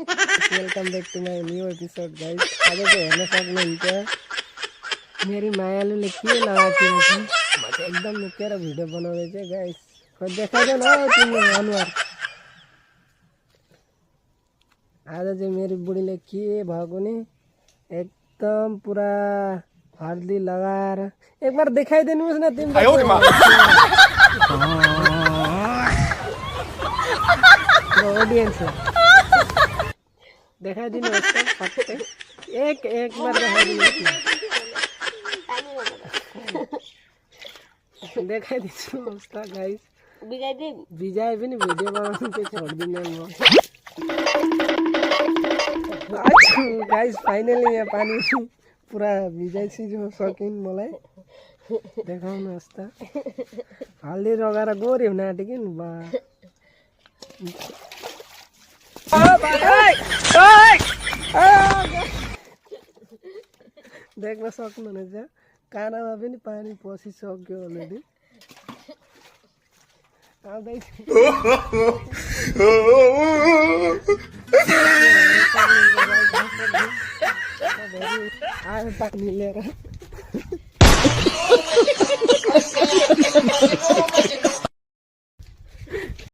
Welcome back to my new episode guys. आज चाहिँ हेर्न सक्नुहुन्छ मेरी मायालुले के लगाएको छ। म चाहिँ एकदम लुकेर भिडियो बनाउँदै चाहिँ गाइस। खोइ देखाइदेऊ न तिम्रो अनुहार। आज चाहिँ मेरी बुढीले के भएको नि एकदम पुरा हर्दी लगाएर एक बार देखाइदिनुहोस् न तिम्रो ऑडियन्सलाई देखाइदिनुहोस् त फट्टै एक बार देखाइदिनुहोस् न देखाइदिनुहोस् त गाइस। बिजाए पनि भिडियो बनाउनु चाहिँ छोड्दिनँ म। गाइस फाइनली यहाँ पानी पुरा भिजाइसक्यो सकिन् मलाई। देखाउनुहोस् त हल्दी लगाएर गोरी हुन आँट्यो कि बा। देख्न सक्नुहुनेछ कानामा पनि पानी पसिसक्यो अलरेडी। आउँदैछ आयो पानी लिएर।